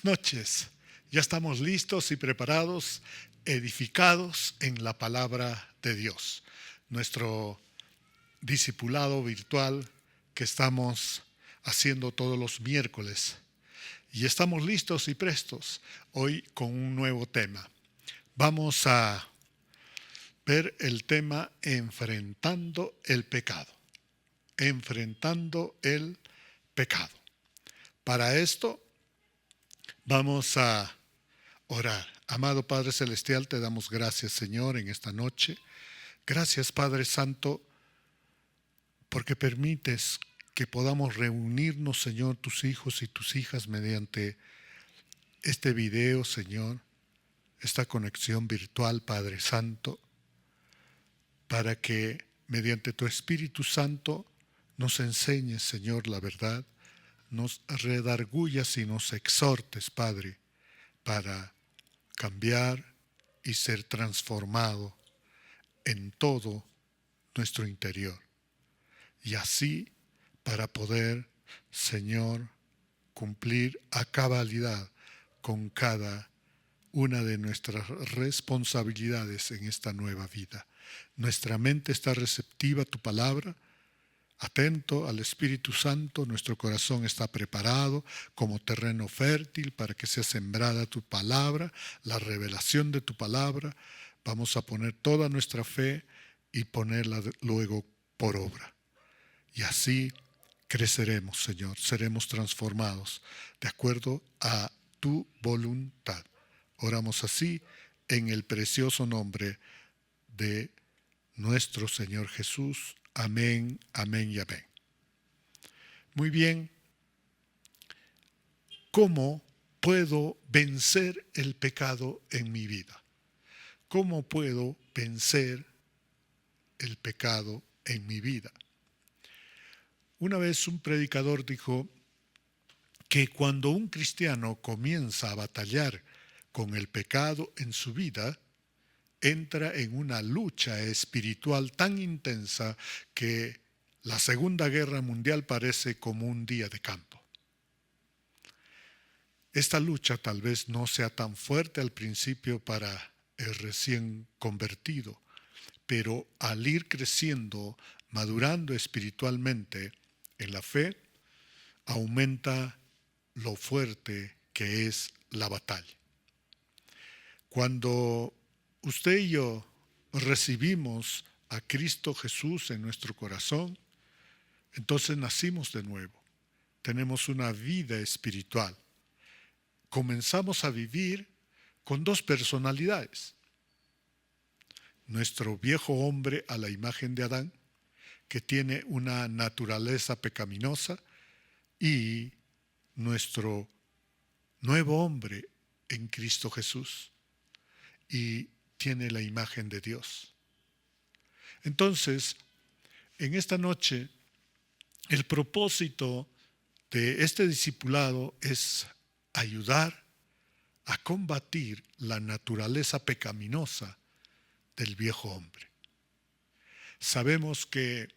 Buenas noches. Ya estamos listos y preparados, edificados en la palabra de Dios. Nuestro discipulado virtual que estamos haciendo todos los miércoles. Y estamos listos y prestos hoy con un nuevo tema. Vamos a ver el tema enfrentando el pecado. Enfrentando el pecado. Para esto vamos a orar. Amado Padre Celestial, te damos gracias, Señor, en esta noche. Gracias, Padre Santo, porque permites que podamos reunirnos, Señor, tus hijos y tus hijas mediante este video, Señor, esta conexión virtual, Padre Santo, para que mediante tu Espíritu Santo nos enseñes, Señor, la verdad, nos redargullas y nos exhortes, Padre, para cambiar y ser transformado en todo nuestro interior. Y así, para poder, Señor, cumplir a cabalidad con cada una de nuestras responsabilidades en esta nueva vida. Nuestra mente está receptiva a tu palabra, atento al Espíritu Santo, nuestro corazón está preparado como terreno fértil para que sea sembrada tu palabra, la revelación de tu palabra. Vamos a poner toda nuestra fe y ponerla luego por obra. Y así creceremos, Señor, seremos transformados de acuerdo a tu voluntad. Oramos así en el precioso nombre de nuestro Señor Jesús. Amén, amén y amén. Muy bien, ¿cómo puedo vencer el pecado en mi vida? ¿Cómo puedo vencer el pecado en mi vida? Una vez un predicador dijo que cuando un cristiano comienza a batallar con el pecado en su vida, entra en una lucha espiritual tan intensa que la Segunda Guerra Mundial parece como un día de campo. Esta lucha tal vez no sea tan fuerte al principio para el recién convertido, pero al ir creciendo, madurando espiritualmente en la fe, aumenta lo fuerte que es la batalla. Cuando usted y yo recibimos a Cristo Jesús en nuestro corazón, entonces nacimos de nuevo. Tenemos una vida espiritual. Comenzamos a vivir con dos personalidades. Nuestro viejo hombre a la imagen de Adán, que tiene una naturaleza pecaminosa, y nuestro nuevo hombre en Cristo Jesús, y tiene la imagen de Dios. Entonces, en esta noche, el propósito de este discipulado es ayudar a combatir la naturaleza pecaminosa del viejo hombre. Sabemos que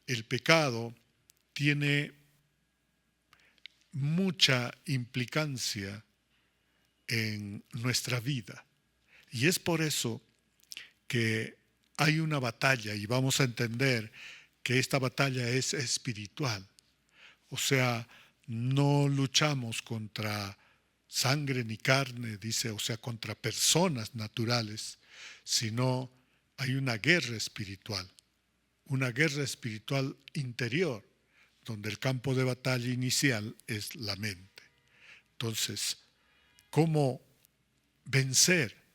el pecado tiene mucha implicancia en nuestra vida. Y es por eso que hay una batalla y vamos a entender que esta batalla es espiritual. O sea, no luchamos contra sangre ni carne, dice, o sea, contra personas naturales, sino hay una guerra espiritual interior, donde el campo de batalla inicial es la mente. Entonces, ¿cómo vencer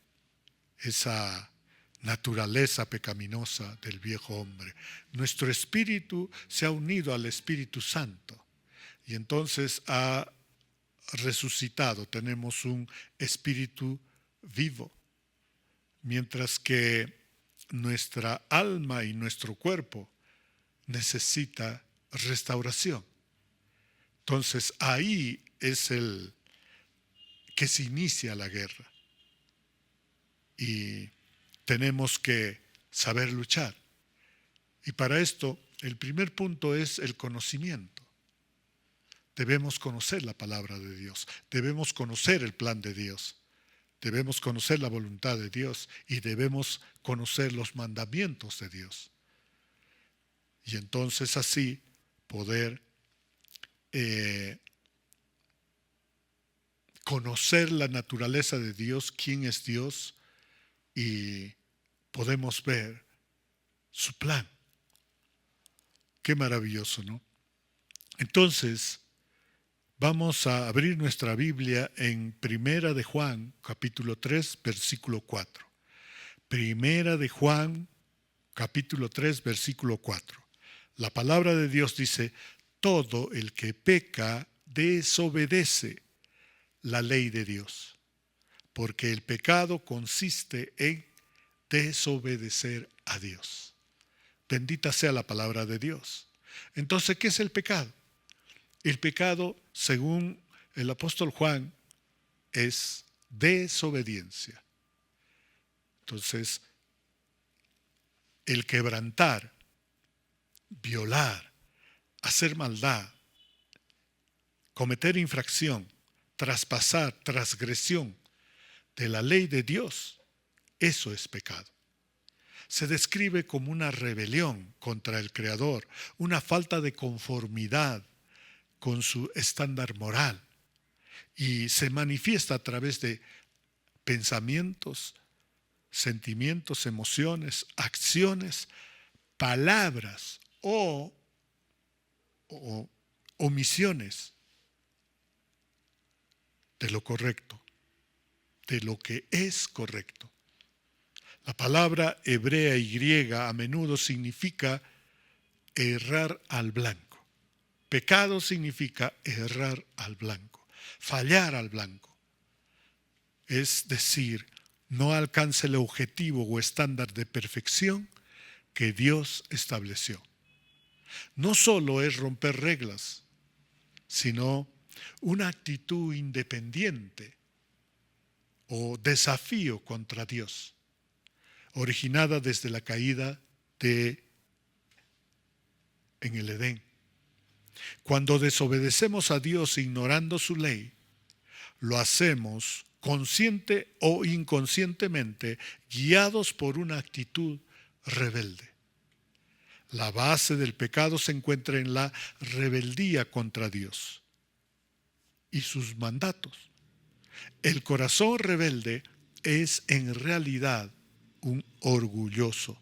esa naturaleza pecaminosa del viejo hombre? Nuestro espíritu se ha unido al Espíritu Santo y entonces ha resucitado, tenemos un espíritu vivo, mientras que nuestra alma y nuestro cuerpo necesita restauración. Entonces ahí es el que se inicia la guerra y tenemos que saber luchar. Y para esto el primer punto es el conocimiento. debemos conocer la palabra de Dios, debemos conocer el plan de Dios, debemos conocer la voluntad de Dios y debemos conocer los mandamientos de Dios. Y entonces así poder conocer la naturaleza de Dios, quién es Dios, y podemos ver su plan. Qué maravilloso, ¿no? Entonces, vamos a abrir nuestra Biblia en Primera de Juan, capítulo 3, versículo 4. Primera de Juan, capítulo 3, versículo 4. La palabra de Dios dice: todo el que peca desobedece la ley de Dios, porque el pecado consiste en desobedecer a Dios. Bendita sea la palabra de Dios. Entonces, ¿qué es el pecado? El pecado, según el apóstol Juan, es desobediencia. Entonces, el quebrantar, violar, hacer maldad, cometer infracción, traspasar, transgresión de la ley de Dios, eso es pecado. Se describe como una rebelión contra el Creador, una falta de conformidad con su estándar moral, y se manifiesta a través de pensamientos, sentimientos, emociones, acciones, palabras o omisiones de lo correcto, de lo que es correcto. La palabra hebrea y griega a menudo significa errar al blanco. Pecado significa errar al blanco, fallar al blanco. Es decir, no alcanza el objetivo o estándar de perfección que Dios estableció. No solo es romper reglas, sino una actitud independiente o desafío contra Dios, originada desde la caída en el Edén. Cuando desobedecemos a Dios ignorando su ley, lo hacemos consciente o inconscientemente, guiados por una actitud rebelde. La base del pecado se encuentra en la rebeldía contra Dios y sus mandatos. El corazón rebelde es en realidad un orgulloso.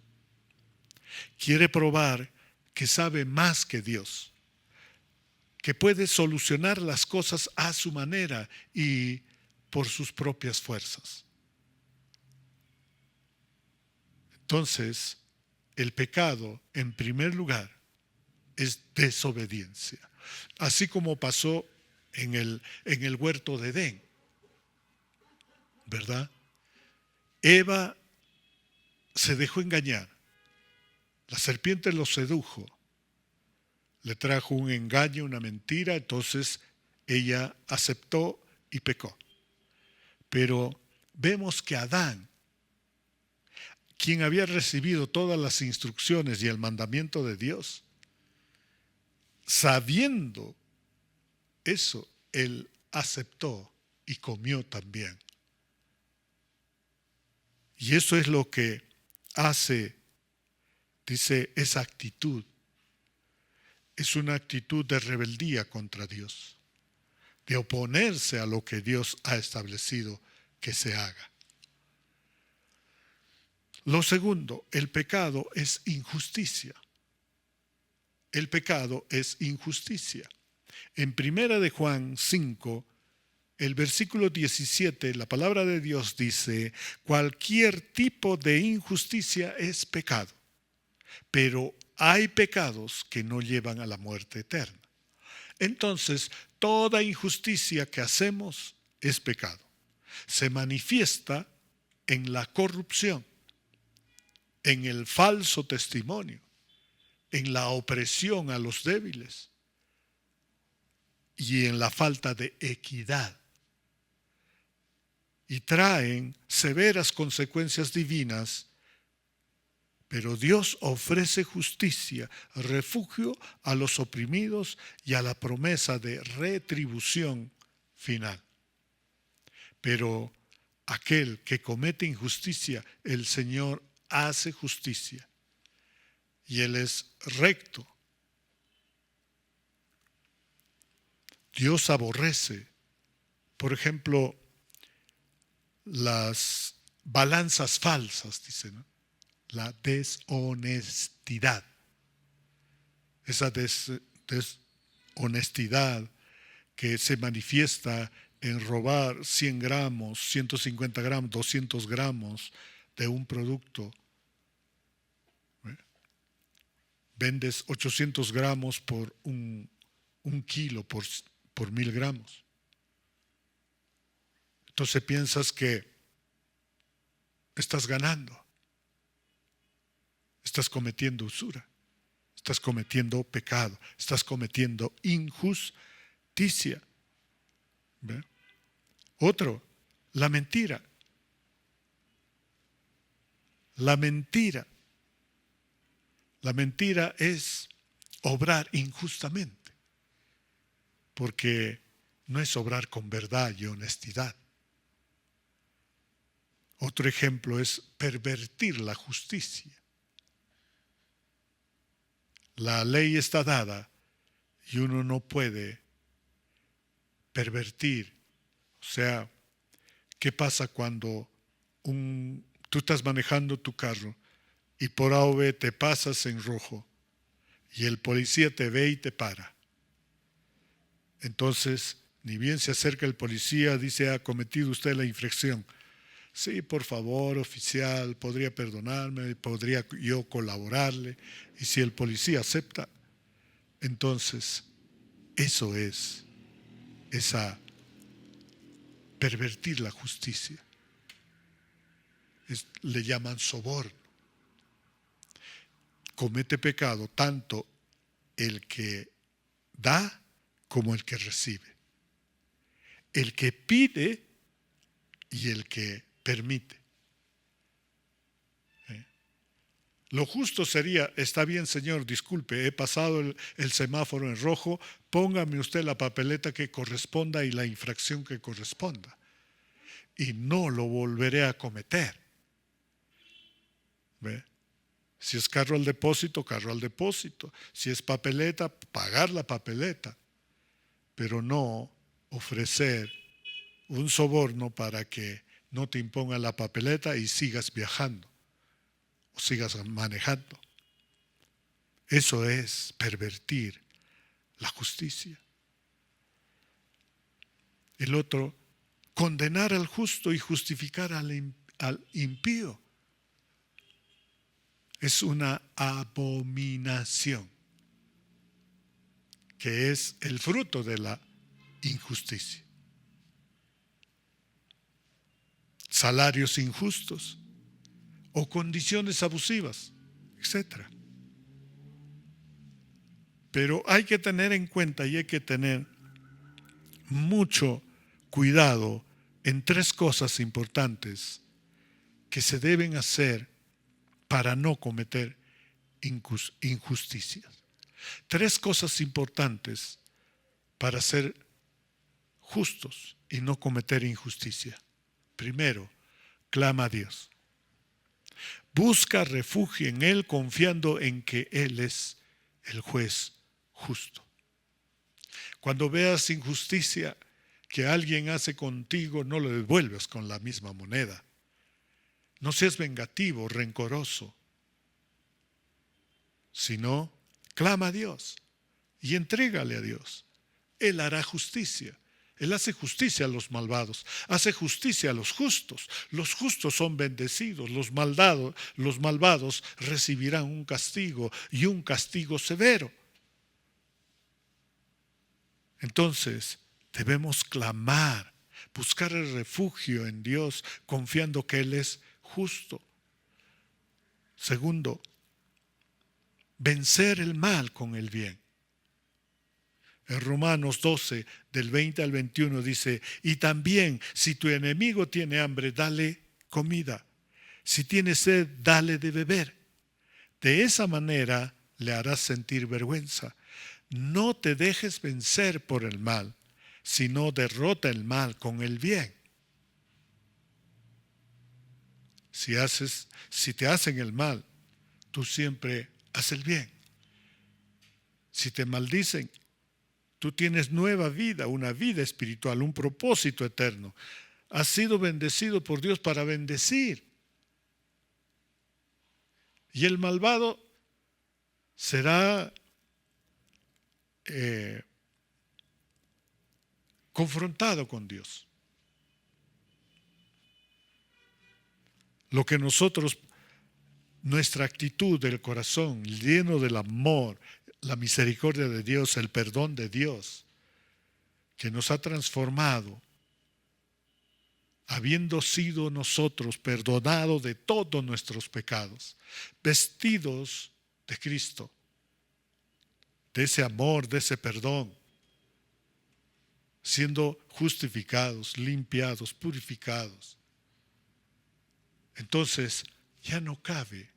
Quiere probar que sabe más que Dios, que puede solucionar las cosas a su manera y por sus propias fuerzas. Entonces, el pecado, en primer lugar, es desobediencia. Así como pasó en el huerto de Edén, ¿verdad? Eva se dejó engañar. La serpiente lo sedujo. Le trajo un engaño, una mentira, entonces ella aceptó y pecó. Pero vemos que Adán, quien había recibido todas las instrucciones y el mandamiento de Dios, sabiendo eso, él aceptó y comió también. Y eso es lo que hace, dice, esa actitud. Es una actitud de rebeldía contra Dios, de oponerse a lo que Dios ha establecido que se haga. Lo segundo, el pecado es injusticia. El pecado es injusticia. En Primera de Juan 5, el versículo 17, la palabra de Dios dice: cualquier tipo de injusticia es pecado, pero hay pecados que no llevan a la muerte eterna. Entonces, toda injusticia que hacemos es pecado. Se manifiesta en la corrupción, en el falso testimonio, en la opresión a los débiles y en la falta de equidad. Y traen severas consecuencias divinas Pero Dios ofrece justicia, refugio a los oprimidos y a la promesa de retribución final. Pero aquel que comete injusticia, el Señor hace justicia. Y Él es recto. Dios aborrece, por ejemplo, las balanzas falsas, dice, ¿no? La deshonestidad. Esa deshonestidad que se manifiesta en robar 100 gramos, 150 gramos, 200 gramos de un producto. Vendes 800 gramos por un kilo, por 1000 gramos. Entonces piensas que estás ganando. Estás cometiendo usura. Estás cometiendo pecado. Estás cometiendo injusticia. ¿Ve? Otro, la mentira. La mentira. La mentira es obrar injustamente, porque no es obrar con verdad y honestidad. Otro ejemplo es pervertir la justicia. La ley está dada y uno no puede pervertir. O sea, ¿qué pasa cuando tú estás manejando tu carro y por A o B te pasas en rojo y el policía te ve y te para? Entonces, ni bien se acerca el policía, dice: ¿ha cometido usted la infracción? Sí, por favor, oficial, podría perdonarme, podría yo colaborarle. Y si el policía acepta, entonces eso es pervertir la justicia. Le llaman soborno. Comete pecado tanto el que da como el que recibe. El que pide y el que permite. Lo justo sería: está bien, señor, disculpe, he pasado el semáforo en rojo, póngame usted la papeleta que corresponda y la infracción que corresponda, y no lo volveré a cometer. ¿Ve? Si es carro al depósito, carro al depósito. Si es papeleta, pagar la papeleta, pero no ofrecer un soborno para que no te impongan la papeleta y sigas viajando o sigas manejando. Eso es pervertir la justicia. El otro, condenar al justo y justificar al impío. Es una abominación, que es el fruto de la injusticia. Salarios injustos o condiciones abusivas, etc. Pero hay que tener en cuenta y hay que tener mucho cuidado en tres cosas importantes que se deben hacer para no cometer injusticias. Tres cosas importantes para ser justos y no cometer injusticia. Primero, clama a Dios. Busca refugio en Él, confiando en que Él es el juez justo. Cuando veas injusticia que alguien hace contigo, no lo devuelvas con la misma moneda. No seas vengativo, rencoroso, sino clama a Dios y entrégale a Dios. Él hará justicia. Él hace justicia a los malvados, hace justicia a los justos. Los justos son bendecidos, los malvados recibirán un castigo y un castigo severo. Entonces, debemos clamar, buscar el refugio en Dios, confiando que Él es justo. Segundo, vencer el mal con el bien. En Romanos 12, del 20 al 21 dice: y también, si tu enemigo tiene hambre, dale comida. Si tiene sed, dale de beber. De esa manera le harás sentir vergüenza. No te dejes vencer por el mal, sino derrota el mal con el bien. Si te hacen el mal, tú siempre haz el bien. Si te maldicen, tú tienes nueva vida, una vida espiritual, un propósito eterno. Has sido bendecido por Dios para bendecir. Y el malvado será confrontado con Dios. Lo que nuestra actitud del corazón, lleno del amor, la misericordia de Dios, el perdón de Dios, que nos ha transformado, habiendo sido nosotros perdonados de todos nuestros pecados, vestidos de Cristo, de ese amor, de ese perdón, siendo justificados, limpiados, purificados. Entonces ya no cabe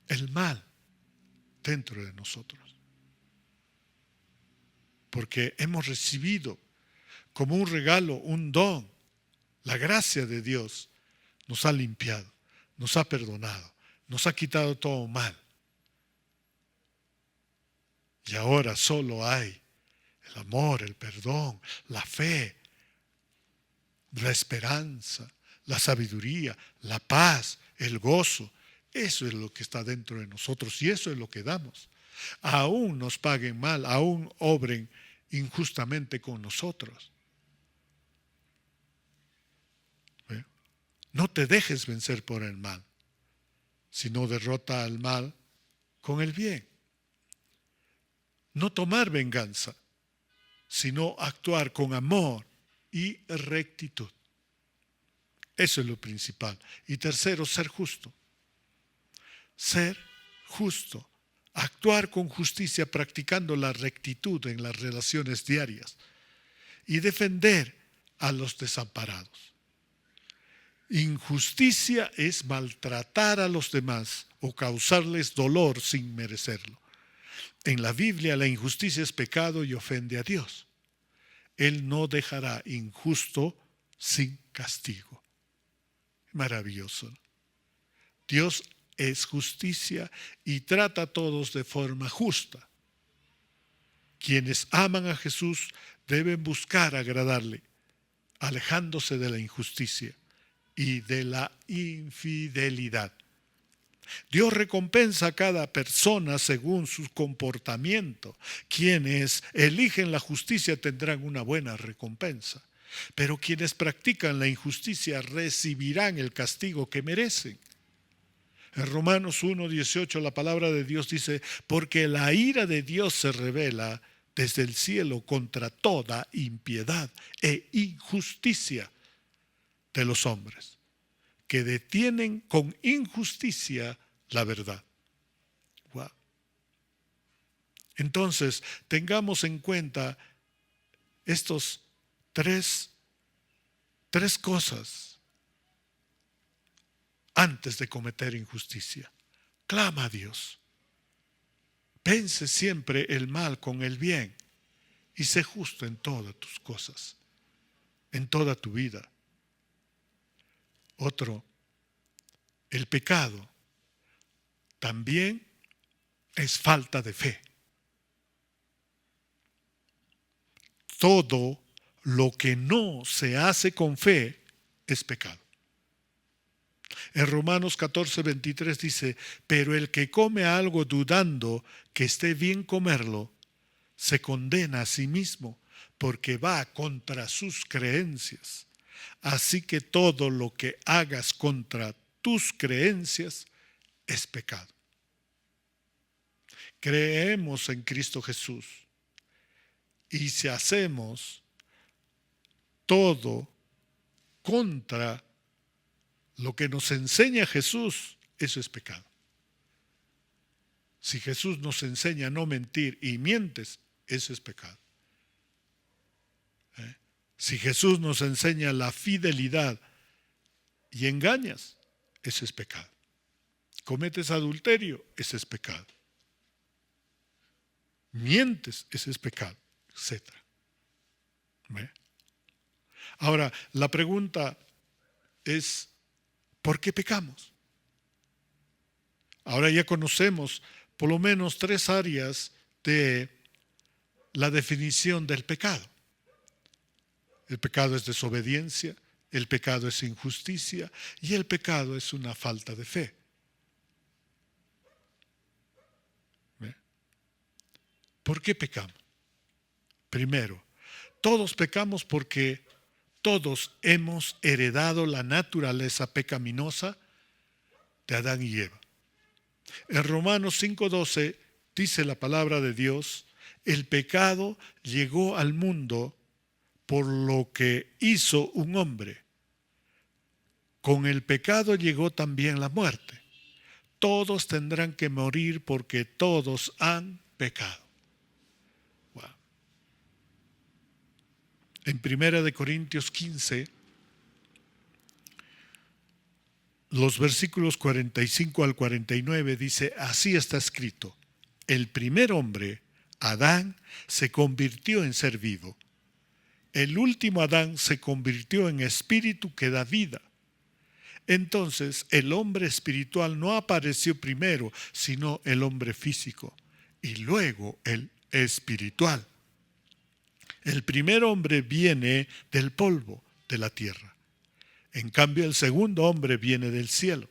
el mal dentro de nosotros, porque hemos recibido como un regalo, un don, la gracia de Dios nos ha limpiado, nos ha perdonado, nos ha quitado todo mal. Y ahora solo hay el amor, el perdón, la fe, la esperanza, la sabiduría, la paz, el gozo. Eso es lo que está dentro de nosotros y eso es lo que damos. Aún nos paguen mal, aún obren injustamente con nosotros. No te dejes vencer por el mal, sino derrota al mal con el bien. No tomar venganza, sino actuar con amor y rectitud. Eso es lo principal. Y tercero, ser justo. Ser justo. Actuar con justicia practicando la rectitud en las relaciones diarias. Y defender a los desamparados. Injusticia es maltratar a los demás o causarles dolor sin merecerlo. En la Biblia la injusticia es pecado y ofende a Dios. Él no dejará injusto sin castigo. Maravilloso. Dios es justicia y trata a todos de forma justa. Quienes aman a Jesús deben buscar agradarle, alejándose de la injusticia y de la infidelidad. Dios recompensa a cada persona según su comportamiento. Quienes eligen la justicia tendrán una buena recompensa, pero quienes practican la injusticia recibirán el castigo que merecen. En Romanos 1:18 la palabra de Dios dice: porque la ira de Dios se revela desde el cielo contra toda impiedad e injusticia de los hombres, que detienen con injusticia la verdad. Wow. Entonces, tengamos en cuenta estos tres cosas antes de cometer injusticia. Clama a Dios. Vence siempre el mal con el bien y sé justo en todas tus cosas, en toda tu vida. Otro, el pecado también es falta de fe. Todo lo que no se hace con fe es pecado. En Romanos 14:23 dice: pero el que come algo dudando que esté bien comerlo, se condena a sí mismo, porque va contra sus creencias. Así que todo lo que hagas contra tus creencias es pecado. Creemos en Cristo Jesús y si hacemos todo contra lo que nos enseña Jesús, eso es pecado. Si Jesús nos enseña a no mentir y mientes, eso es pecado. Si Jesús nos enseña la fidelidad y engañas, eso es pecado. cometes adulterio, ese es pecado. Mientes, ese es pecado, etc. ¿Ve? Ahora, la pregunta es, ¿por qué pecamos? Ahora ya conocemos por lo menos 3 áreas de la definición del pecado. El pecado es desobediencia, el pecado es injusticia y el pecado es una falta de fe. ¿Ve? ¿Por qué pecamos? Primero, todos pecamos porque todos hemos heredado la naturaleza pecaminosa de Adán y Eva. En Romanos 5:12 dice la palabra de Dios, el pecado llegó al mundo por lo que hizo un hombre. Con el pecado llegó también la muerte. Todos tendrán que morir porque todos han pecado. Wow. En 1 Corintios 15, los versículos 45 al 49 dice, así está escrito, el primer hombre, Adán, se convirtió en ser vivo. El último Adán se convirtió en espíritu que da vida. Entonces el hombre espiritual no apareció primero, sino el hombre físico, y luego el espiritual. El primer hombre viene del polvo de la tierra. En cambio, el segundo hombre viene del cielo.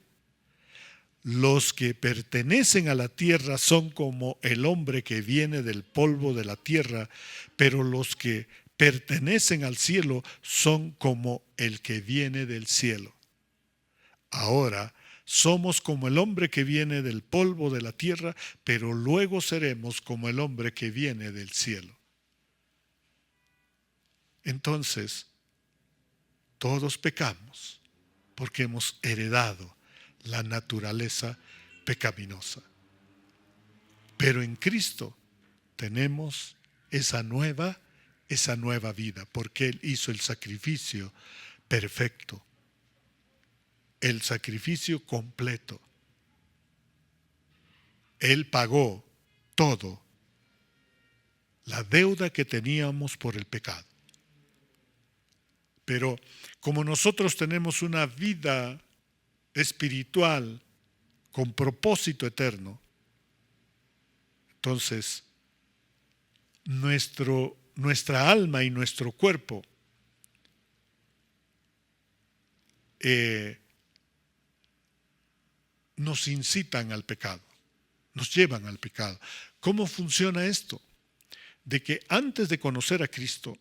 Los que pertenecen a la tierra son como el hombre que viene del polvo de la tierra, pero los que pertenecen al cielo son como el que viene del cielo. Ahora somos como el hombre que viene del polvo de la tierra, pero luego seremos como el hombre que viene del cielo. Entonces, todos pecamos porque hemos heredado la naturaleza pecaminosa. Pero en Cristo tenemos esa nueva vida, porque Él hizo el sacrificio perfecto, el sacrificio completo. Él pagó todo, la deuda que teníamos por el pecado. Pero como nosotros tenemos una vida espiritual con propósito eterno, entonces nuestra alma y nuestro cuerpo nos incitan al pecado, nos llevan al pecado. ¿Cómo funciona esto? De que antes de conocer a Cristo,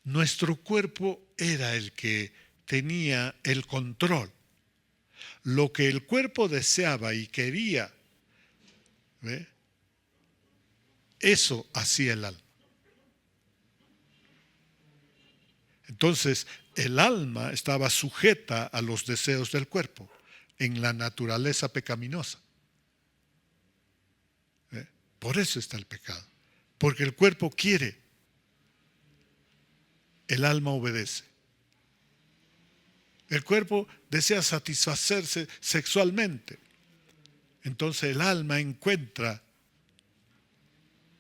nuestro cuerpo era el que tenía el control. Lo que el cuerpo deseaba y quería, ¿ve? Eso hacía el alma. Entonces, el alma estaba sujeta a los deseos del cuerpo, en la naturaleza pecaminosa. ¿Ve? Por eso está el pecado. Porque el cuerpo quiere, el alma obedece. El cuerpo desea satisfacerse sexualmente. Entonces el alma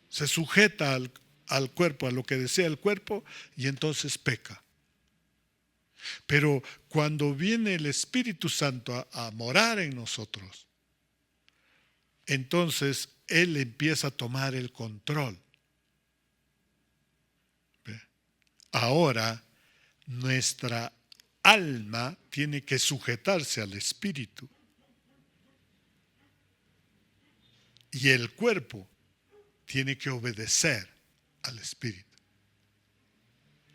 se sujeta al cuerpo, a lo que desea el cuerpo, y entonces peca. Pero cuando viene el Espíritu Santo a morar en nosotros, entonces Él empieza a tomar el control. ¿Ve? Ahora nuestra alma tiene que sujetarse al Espíritu. Y el cuerpo tiene que obedecer al Espíritu.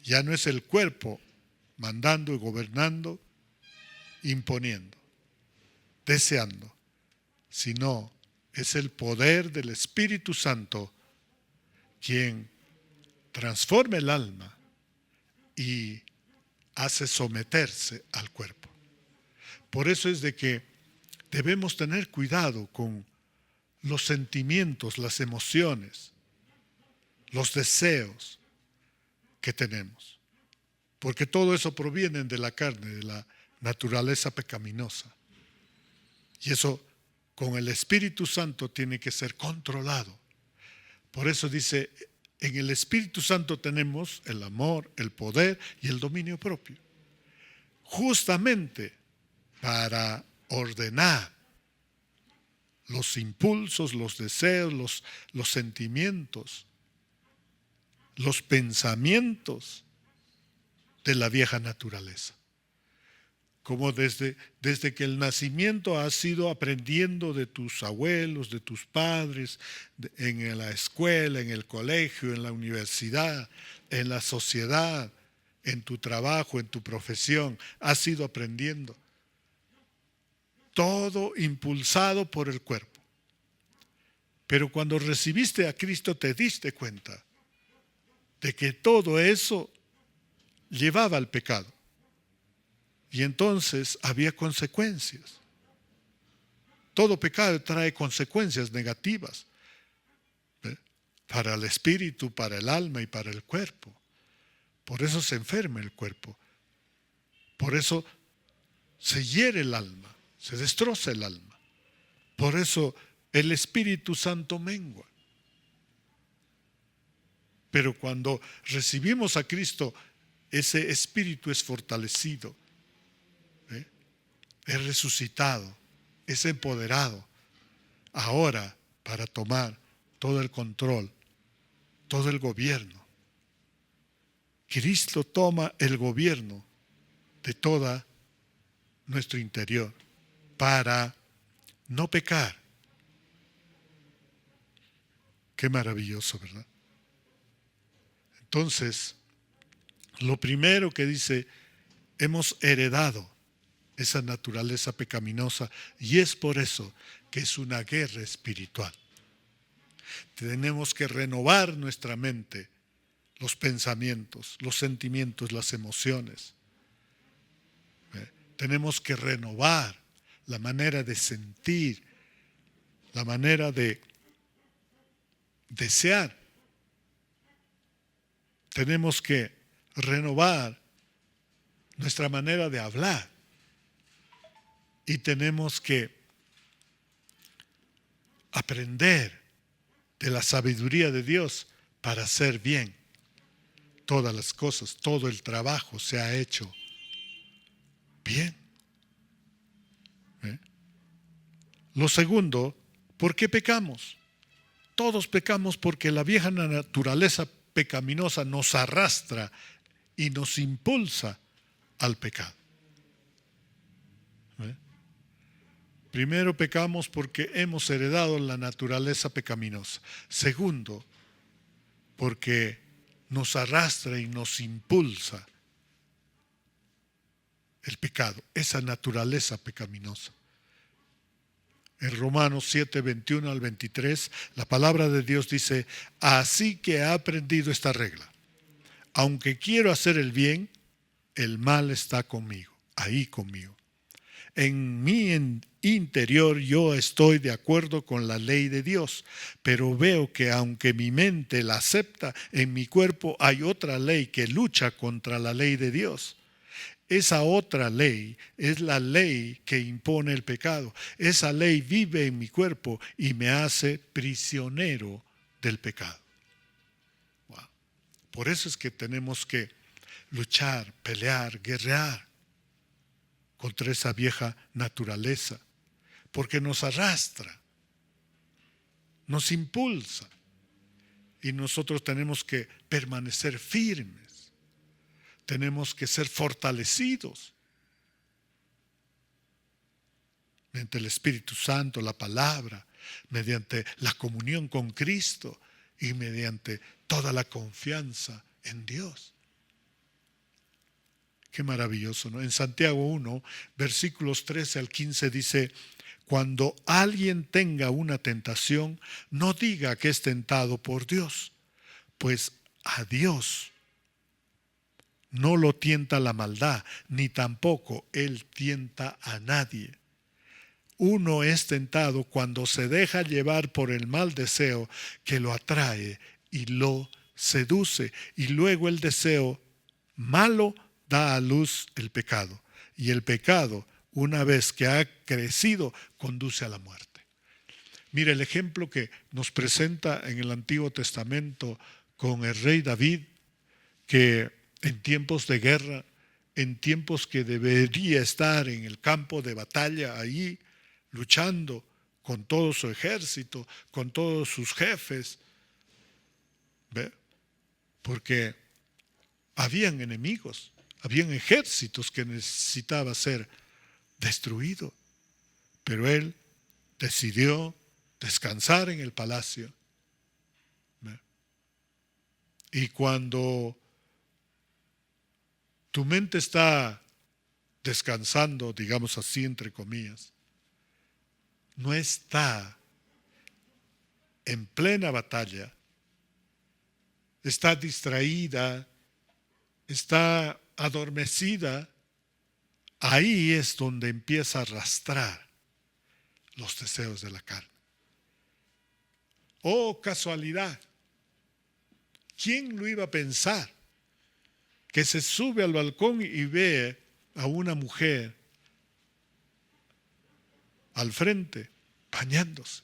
Ya no es el cuerpo mandando y gobernando, imponiendo, deseando, sino es el poder del Espíritu Santo quien transforma el alma y hace someterse al cuerpo. Por eso es de que debemos tener cuidado con los sentimientos, las emociones, los deseos que tenemos. Porque todo eso proviene de la carne, de la naturaleza pecaminosa. Y eso con el Espíritu Santo tiene que ser controlado. Por eso dice, en el Espíritu Santo tenemos el amor, el poder y el dominio propio. Justamente para ordenar los impulsos, los deseos, los sentimientos, los pensamientos de la vieja naturaleza. Como desde que el nacimiento has ido aprendiendo de tus abuelos, de tus padres, en la escuela, en el colegio, en la universidad, en la sociedad, en tu trabajo, en tu profesión, has ido aprendiendo. Todo impulsado por el cuerpo. Pero cuando recibiste a Cristo te diste cuenta de que todo eso llevaba al pecado. Y entonces había consecuencias. Todo pecado trae consecuencias negativas para el espíritu, para el alma y para el cuerpo. Por eso se enferma el cuerpo. Por eso se hiere el alma, se destroza el alma. Por eso el Espíritu Santo mengua. Pero cuando recibimos a Cristo, ese espíritu es fortalecido. Es resucitado, es empoderado, ahora para tomar todo el control, todo el gobierno. Cristo toma el gobierno de todo nuestro interior para no pecar. Qué maravilloso, ¿verdad? Entonces, lo primero que dice, hemos heredado esa naturaleza pecaminosa, y es por eso que es una guerra espiritual. Tenemos que renovar nuestra mente, los pensamientos, los sentimientos, las emociones. Tenemos que renovar la manera de sentir, la manera de desear. Tenemos que renovar nuestra manera de hablar. Y tenemos que aprender de la sabiduría de Dios para hacer bien todas las cosas. Todo el trabajo se ha hecho bien. Lo segundo, ¿por qué pecamos? Todos pecamos porque la vieja naturaleza pecaminosa nos arrastra y nos impulsa al pecado. Primero, pecamos porque hemos heredado la naturaleza pecaminosa. Segundo, porque nos arrastra y nos impulsa el pecado, esa naturaleza pecaminosa. En Romanos 7, 21 al 23, la palabra de Dios dice, así que he aprendido esta regla. Aunque quiero hacer el bien, el mal está conmigo, ahí conmigo. En mi interior yo estoy de acuerdo con la ley de Dios, pero veo que aunque mi mente la acepta, en mi cuerpo hay otra ley que lucha contra la ley de Dios. Esa otra ley es la ley que impone el pecado. Esa ley vive en mi cuerpo y me hace prisionero del pecado. Wow. Por eso es que tenemos que luchar, pelear, guerrear contra esa vieja naturaleza, porque nos arrastra, nos impulsa, y nosotros tenemos que permanecer firmes, tenemos que ser fortalecidos mediante el Espíritu Santo, la palabra, mediante la comunión con Cristo y mediante toda la confianza en Dios. Qué maravilloso, ¿no? En Santiago 1, versículos 13 al 15 dice, cuando alguien tenga una tentación, no diga que es tentado por Dios, pues a Dios no lo tienta la maldad, ni tampoco Él tienta a nadie. Uno es tentado cuando se deja llevar por el mal deseo que lo atrae y lo seduce, y luego el deseo malo da a luz el pecado, y el pecado una vez que ha crecido, conduce a la muerte. Mira el ejemplo que nos presenta en el Antiguo Testamento con el rey David, que en tiempos de guerra, en tiempos que debería estar en el campo de batalla ahí, luchando con todo su ejército, con todos sus jefes, ¿ve? Porque habían enemigos, habían ejércitos que necesitaba ser destruido, pero él decidió descansar en el palacio. ¿Ve? Y cuando tu mente está descansando, digamos así, entre comillas, no está en plena batalla, está distraída, está adormecida, ahí es donde empieza a arrastrar los deseos de la carne. Oh, casualidad, ¿quién lo iba a pensar? Que se sube al balcón y ve a una mujer al frente bañándose.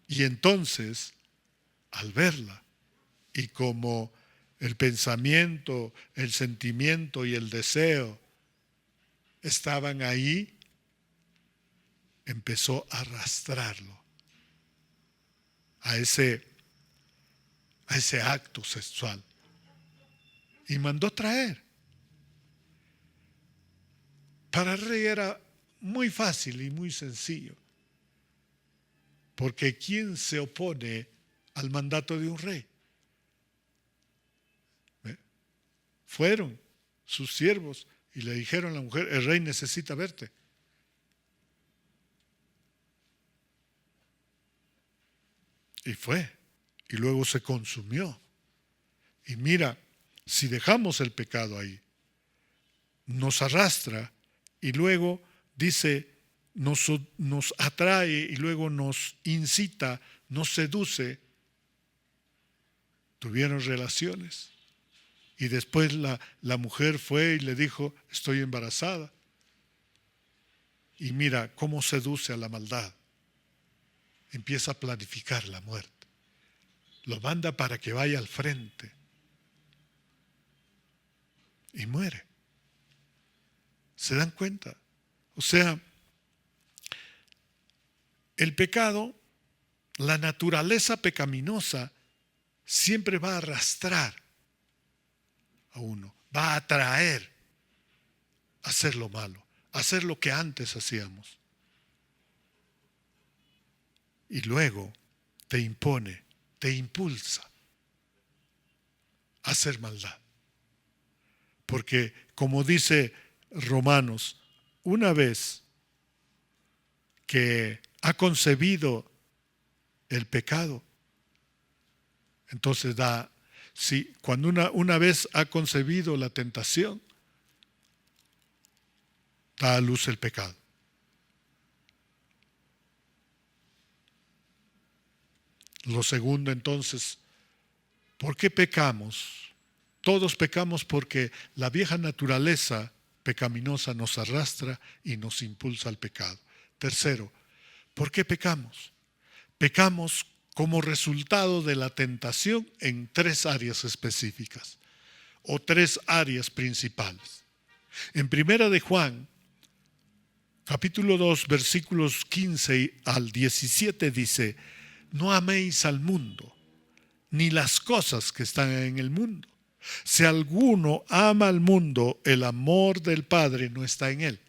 Y entonces, al verla, y como el pensamiento, el sentimiento y el deseo estaban ahí, empezó a arrastrarlo a ese acto sexual. Y mandó traer. Para el rey era muy fácil y muy sencillo. Porque ¿quién se opone al mandato de un rey? ¿Ve? Fueron sus siervos y le dijeron a la mujer, el rey necesita verte. Y fue. Y luego se consumió. Y mira, si dejamos el pecado ahí, nos arrastra y luego dice, nos atrae y luego nos incita, nos seduce. Tuvieron relaciones. Y después la mujer fue y le dijo, estoy embarazada. Y mira cómo seduce a la maldad. Empieza a planificar la muerte. Lo manda para que vaya al frente. Y muere. ¿Se dan cuenta? O sea, el pecado, la naturaleza pecaminosa, siempre va a arrastrar a uno, va a atraer a hacer lo malo, a hacer lo que antes hacíamos. Y luego te impone, te impulsa a hacer maldad. Porque, como dice Romanos, una vez que ha concebido el pecado, entonces cuando una vez ha concebido la tentación, da a luz el pecado. Lo segundo, entonces, ¿por qué pecamos? Todos pecamos porque la vieja naturaleza pecaminosa nos arrastra y nos impulsa al pecado. Tercero, ¿por qué pecamos? Pecamos como resultado de la tentación en 3 áreas específicas o 3 áreas principales. En Primera de Juan, capítulo 2, versículos 15 al 17 dice, no améis al mundo, ni las cosas que están en el mundo. Si alguno ama al mundo, el amor del Padre no está en él.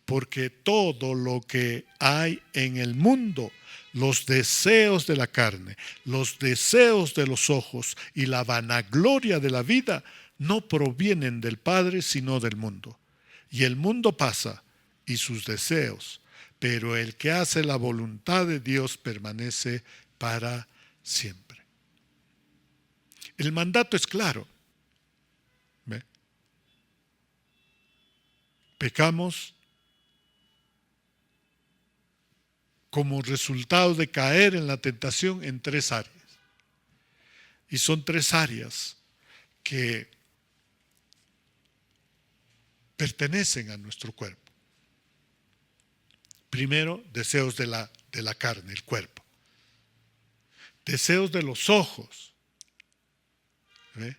Porque todo lo que hay en el mundo, los deseos de la carne, los deseos de los ojos y la vanagloria de la vida, no provienen del Padre, sino del mundo. Y el mundo pasa, y sus deseos, pero el que hace la voluntad de Dios permanece para siempre. El mandato es claro. ¿Ve? Pecamos como resultado de caer en la tentación en 3 áreas. Y son 3 áreas que pertenecen a nuestro cuerpo. Primero, deseos de la carne, el cuerpo. Deseos de los ojos. ¿Ve?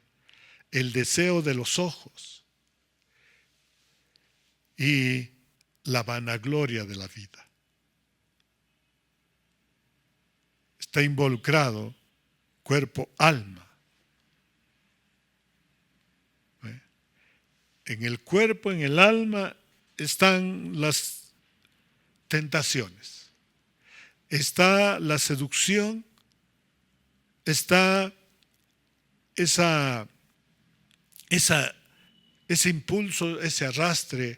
El deseo de los ojos. Y la vanagloria de la vida. Está involucrado cuerpo, alma. ¿Ve? En el cuerpo, en el alma, están las tentaciones, está la seducción, está ese impulso, ese arrastre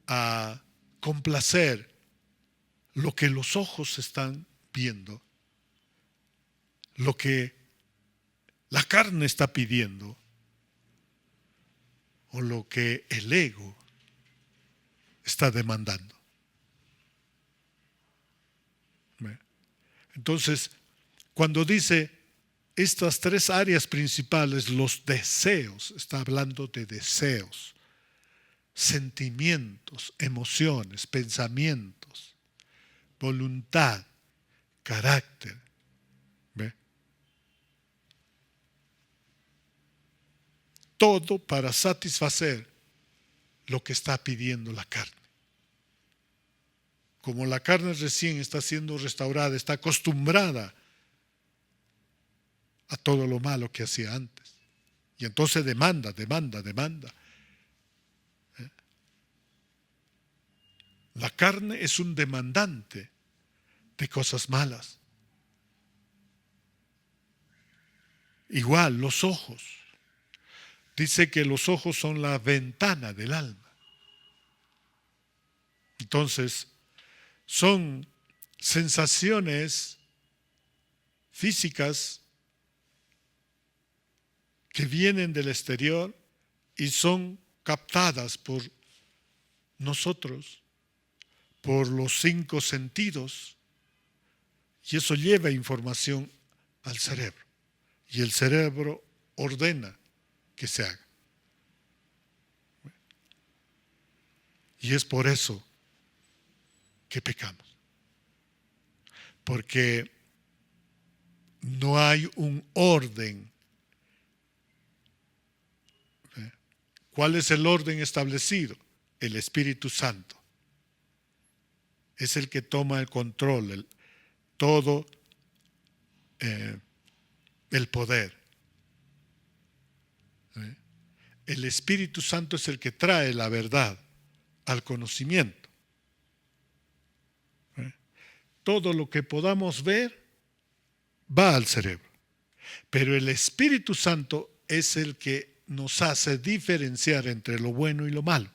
a complacer lo que los ojos están viendo, lo que la carne está pidiendo, o lo que el ego está demandando. Entonces, cuando dice estas tres áreas principales, los deseos, está hablando de deseos, sentimientos, emociones, pensamientos, voluntad, carácter. ¿Ve? Todo para satisfacer lo que está pidiendo la carne. Como la carne recién está siendo restaurada, está acostumbrada a todo lo malo que hacía antes. Y entonces demanda. La carne es un demandante de cosas malas. Igual, los ojos. Dice que los ojos son la ventana del alma. Entonces, son sensaciones físicas que vienen del exterior y son captadas por nosotros, por los 5 sentidos, y eso lleva información al cerebro, y el cerebro ordena que se haga. Y es por eso que pecamos, porque no hay un orden. ¿Cuál es el orden establecido? El Espíritu Santo es el que toma el control, todo el poder. El Espíritu Santo es el que trae la verdad al conocimiento. Todo lo que podamos ver va al cerebro, pero el Espíritu Santo es el que nos hace diferenciar entre lo bueno y lo malo,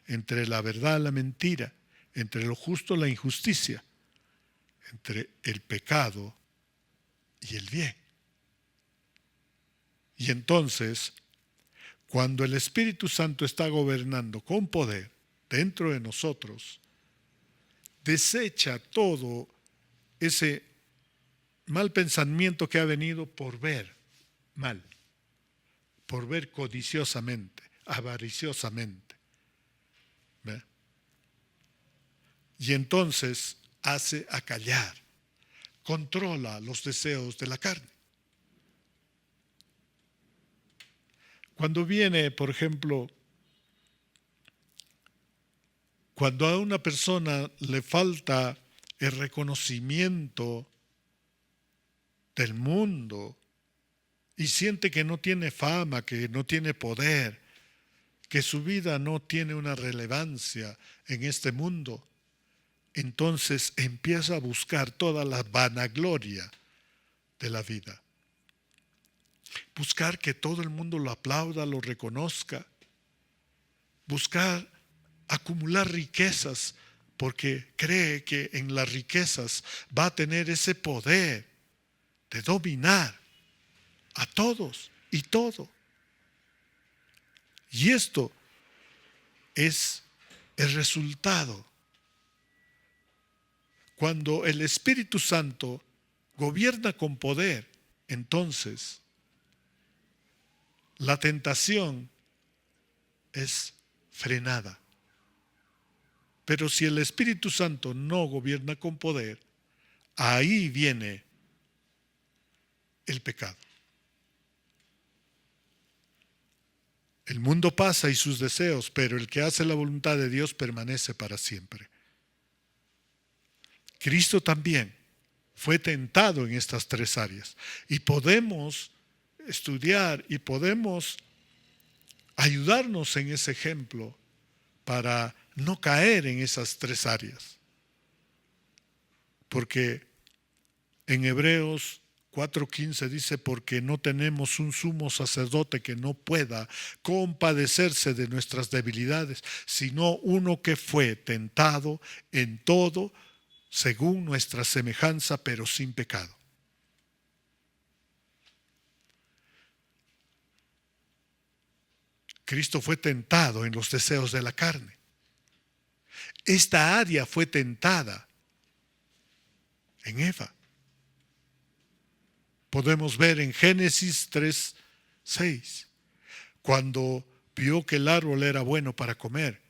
entre la verdad y la mentira, entre lo justo y la injusticia, entre el pecado y el bien. Y entonces, cuando el Espíritu Santo está gobernando con poder dentro de nosotros, desecha todo ese mal pensamiento que ha venido por ver mal, por ver codiciosamente, avariciosamente. ¿Ve? Y entonces hace acallar, controla los deseos de la carne. Cuando viene, por ejemplo, cuando a una persona le falta el reconocimiento del mundo y siente que no tiene fama, que no tiene poder, que su vida no tiene una relevancia en este mundo, entonces empieza a buscar toda la vanagloria de la vida. Buscar que todo el mundo lo aplauda, lo reconozca. Buscar acumular riquezas porque cree que en las riquezas va a tener ese poder de dominar a todos y todo. Y esto es el resultado. Cuando el Espíritu Santo gobierna con poder, entonces la tentación es frenada. Pero si el Espíritu Santo no gobierna con poder, ahí viene el pecado. El mundo pasa y sus deseos, pero el que hace la voluntad de Dios permanece para siempre. Cristo también fue tentado en estas tres áreas y podemos estudiar y podemos ayudarnos en ese ejemplo para no caer en esas tres áreas. Porque en Hebreos 4:15 dice, porque no tenemos un sumo sacerdote que no pueda compadecerse de nuestras debilidades, sino uno que fue tentado en todo según nuestra semejanza, pero sin pecado. Cristo fue tentado en los deseos de la carne. Esta área fue tentada en Eva. Podemos ver en Génesis 3:6, cuando vio que el árbol era bueno para comer.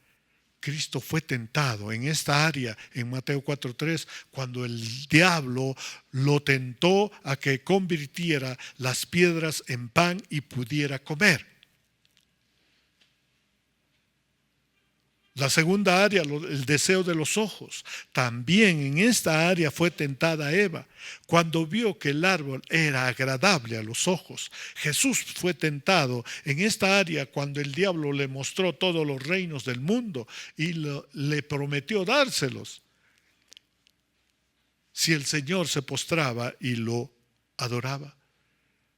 Cristo fue tentado en esta área en Mateo 4:3, cuando el diablo lo tentó a que convirtiera las piedras en pan y pudiera comer. La segunda área, el deseo de los ojos. También en esta área fue tentada Eva, cuando vio que el árbol era agradable a los ojos. Jesús fue tentado en esta área cuando el diablo le mostró todos los reinos del mundo y le prometió dárselos si el Señor se postraba y lo adoraba.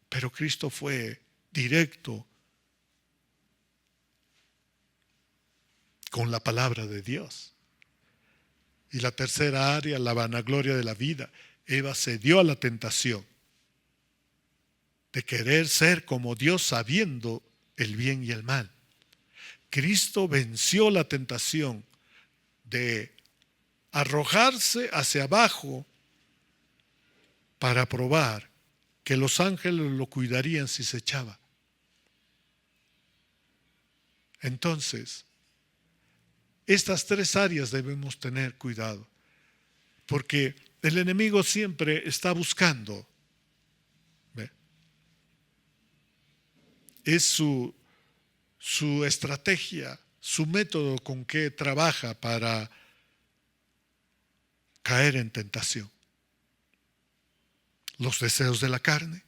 Pero Cristo fue directo con la palabra de Dios. Y la tercera área, la vanagloria de la vida. Eva cedió a la tentación de querer ser como Dios sabiendo el bien y el mal. Cristo venció la tentación de arrojarse hacia abajo para probar que los ángeles lo cuidarían si se echaba. Entonces, estas tres áreas debemos tener cuidado, porque el enemigo siempre está buscando. Es su estrategia, su método con que trabaja para caer en tentación. Los deseos de la carne,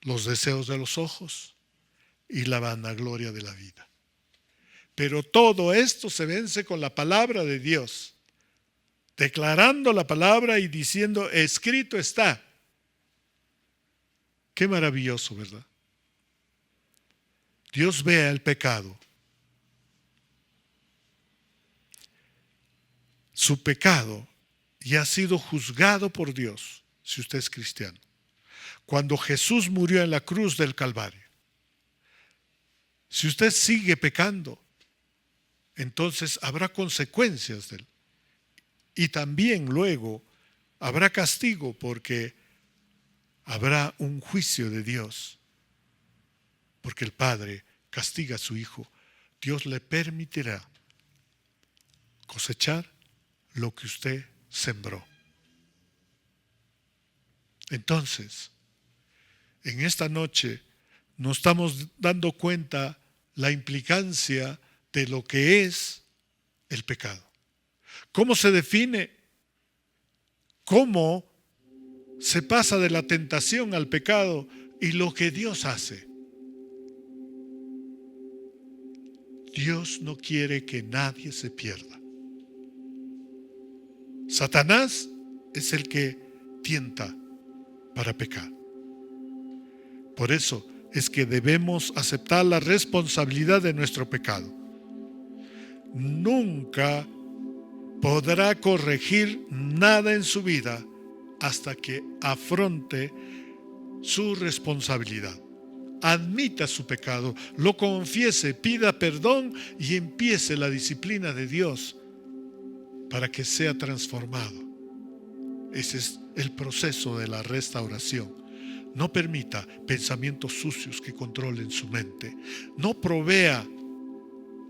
los deseos de los ojos y la vanagloria de la vida. Pero todo esto se vence con la palabra de Dios, declarando la palabra y diciendo, escrito está. Qué maravilloso, ¿verdad? Dios vea el pecado. Su pecado ya ha sido juzgado por Dios, si usted es cristiano. Cuando Jesús murió en la cruz del Calvario. Si usted sigue pecando, entonces habrá consecuencias de él. Y también luego habrá castigo porque habrá un juicio de Dios. Porque el Padre castiga a su Hijo. Dios le permitirá cosechar lo que usted sembró. Entonces, en esta noche nos estamos dando cuenta la implicancia de lo que es el pecado. ¿Cómo se define? ¿Cómo se pasa de la tentación al pecado y lo que Dios hace? Dios no quiere que nadie se pierda. Satanás es el que tienta para pecar. Por eso es que debemos aceptar la responsabilidad de nuestro pecado. Nunca podrá corregir nada en su vida hasta que afronte su responsabilidad. Admita su pecado, lo confiese, pida perdón y empiece la disciplina de Dios para que sea transformado. Ese es el proceso de la restauración. No permita pensamientos sucios que controlen su mente. No provea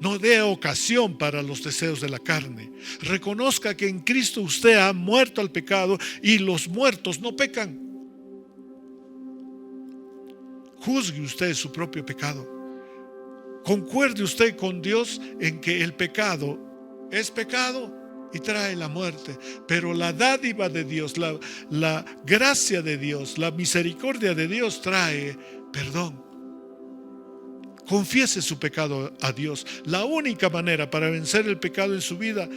No dé ocasión para los deseos de la carne. Reconozca que en Cristo usted ha muerto al pecado y los muertos no pecan. Juzgue usted su propio pecado. Concuerde usted con Dios en que el pecado es pecado y trae la muerte. Pero la dádiva de Dios, la gracia de Dios, la misericordia de Dios trae perdón. Confiese su pecado a Dios. La única manera para vencer el pecado en su vida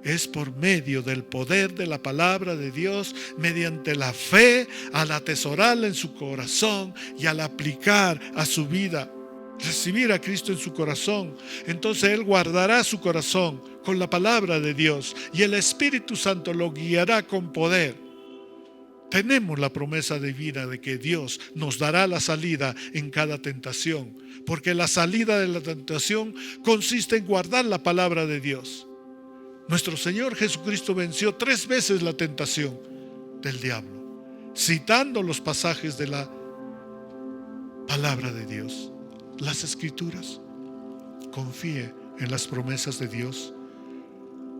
es por medio del poder de la palabra de Dios, mediante la fe, al atesorarla en su corazón y al aplicar a su vida, recibir a Cristo en su corazón. Entonces Él guardará su corazón con la palabra de Dios y el Espíritu Santo lo guiará con poder. Tenemos la promesa divina de que Dios nos dará la salida en cada tentación, porque la salida de la tentación consiste en guardar la palabra de Dios. Nuestro Señor Jesucristo venció 3 veces la tentación del diablo, citando los pasajes de la palabra de Dios, las Escrituras. Confíe en las promesas de Dios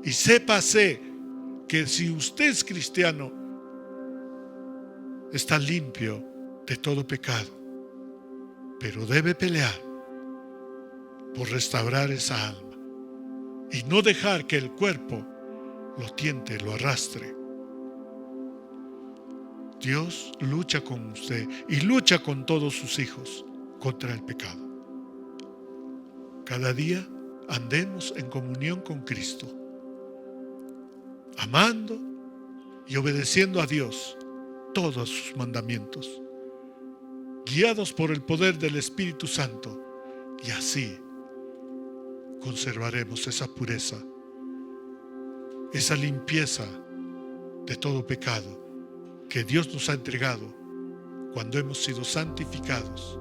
y sépase que si usted es cristiano, está limpio de todo pecado, pero debe pelear por restaurar esa alma y no dejar que el cuerpo lo tiente, lo arrastre. Dios lucha con usted y lucha con todos sus hijos contra el pecado. Cada día andemos en comunión con Cristo, amando y obedeciendo a Dios todos sus mandamientos, guiados por el poder del Espíritu Santo, y así conservaremos esa pureza, esa limpieza de todo pecado que Dios nos ha entregado cuando hemos sido santificados,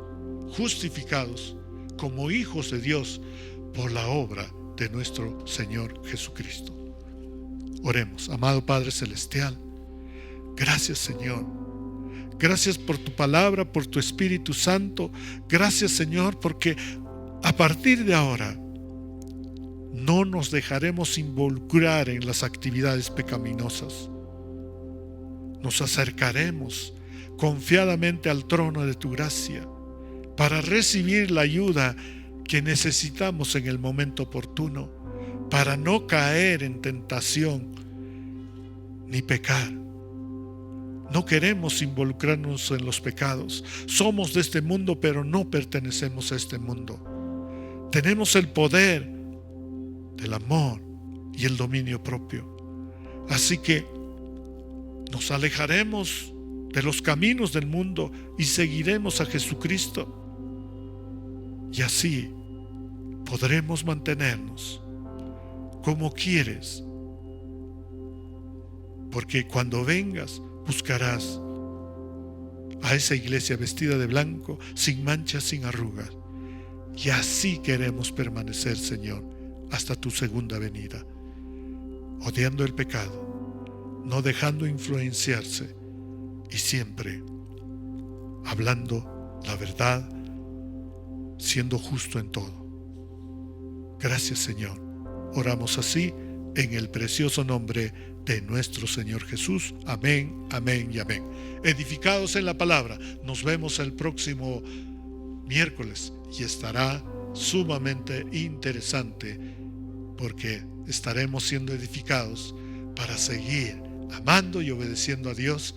justificados como hijos de Dios por la obra de nuestro Señor Jesucristo. Oremos. Amado Padre Celestial, gracias, Señor. Gracias por tu palabra, por tu Espíritu Santo. Gracias, Señor, porque a partir de ahora no nos dejaremos involucrar en las actividades pecaminosas. Nos acercaremos confiadamente al trono de tu gracia para recibir la ayuda que necesitamos en el momento oportuno, para no caer en tentación ni pecar. No queremos involucrarnos en los pecados. Somos de este mundo, pero no pertenecemos a este mundo. Tenemos el poder del amor y el dominio propio. Así que nos alejaremos de los caminos del mundo y seguiremos a Jesucristo. Y así podremos mantenernos como quieres. Porque cuando vengas, buscarás a esa iglesia vestida de blanco, sin manchas, sin arrugas. Y así queremos permanecer, Señor, hasta tu segunda venida, odiando el pecado, no dejando influenciarse y siempre hablando la verdad, siendo justo en todo. Gracias, Señor. Oramos así en el precioso nombre de nuestro Señor Jesús. Amén, amén y amén. Edificados en la palabra. Nos vemos el próximo miércoles y estará sumamente interesante porque estaremos siendo edificados para seguir amando y obedeciendo a Dios,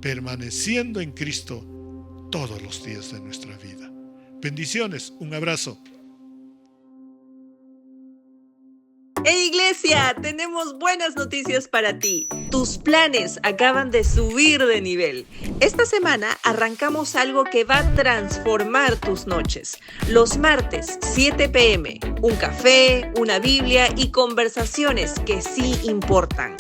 permaneciendo en Cristo todos los días de nuestra vida. Bendiciones, un abrazo. ¡Hey, iglesia! Tenemos buenas noticias para ti. Tus planes acaban de subir de nivel. Esta semana arrancamos algo que va a transformar tus noches. Los martes, 7 p.m. Un café, una Biblia y conversaciones que sí importan.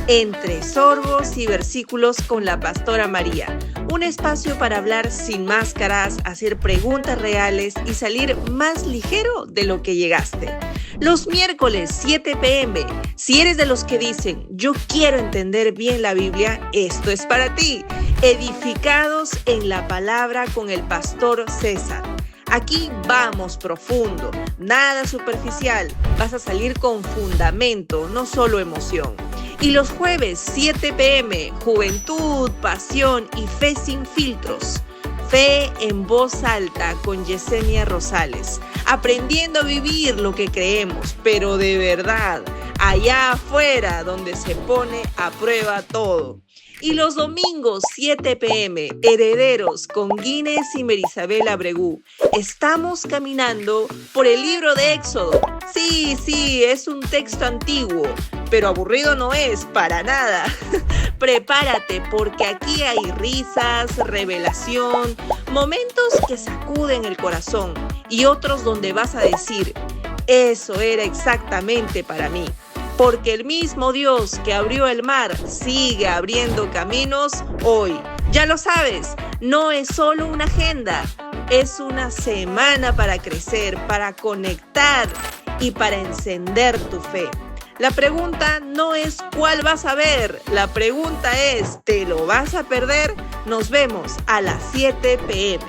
Entre sorbos y versículos con la pastora María. Un espacio para hablar sin máscaras, hacer preguntas reales y salir más ligero de lo que llegaste. Los miércoles 7 p.m. Si eres de los que dicen, yo quiero entender bien la Biblia, esto es para ti. Edificados en la palabra con el pastor César. Aquí vamos profundo, nada superficial. Vas a salir con fundamento, no solo emoción. Y los jueves 7 p.m, juventud, pasión y fe sin filtros. Fe en voz alta con Yesenia Rosales. Aprendiendo a vivir lo que creemos, pero de verdad, allá afuera donde se pone a prueba todo. Y los domingos 7 p.m, Herederos con Guinness y Merisabel Abregú. Estamos caminando por el libro de Éxodo. Sí, es un texto antiguo, pero aburrido no es para nada. Prepárate porque aquí hay risas, revelación, momentos que sacuden el corazón y otros donde vas a decir, eso era exactamente para mí. Porque el mismo Dios que abrió el mar sigue abriendo caminos hoy. Ya lo sabes, no es solo una agenda, es una semana para crecer, para conectar y para encender tu fe. La pregunta no es cuál vas a ver, la pregunta es, ¿te lo vas a perder? Nos vemos a las 7 p.m.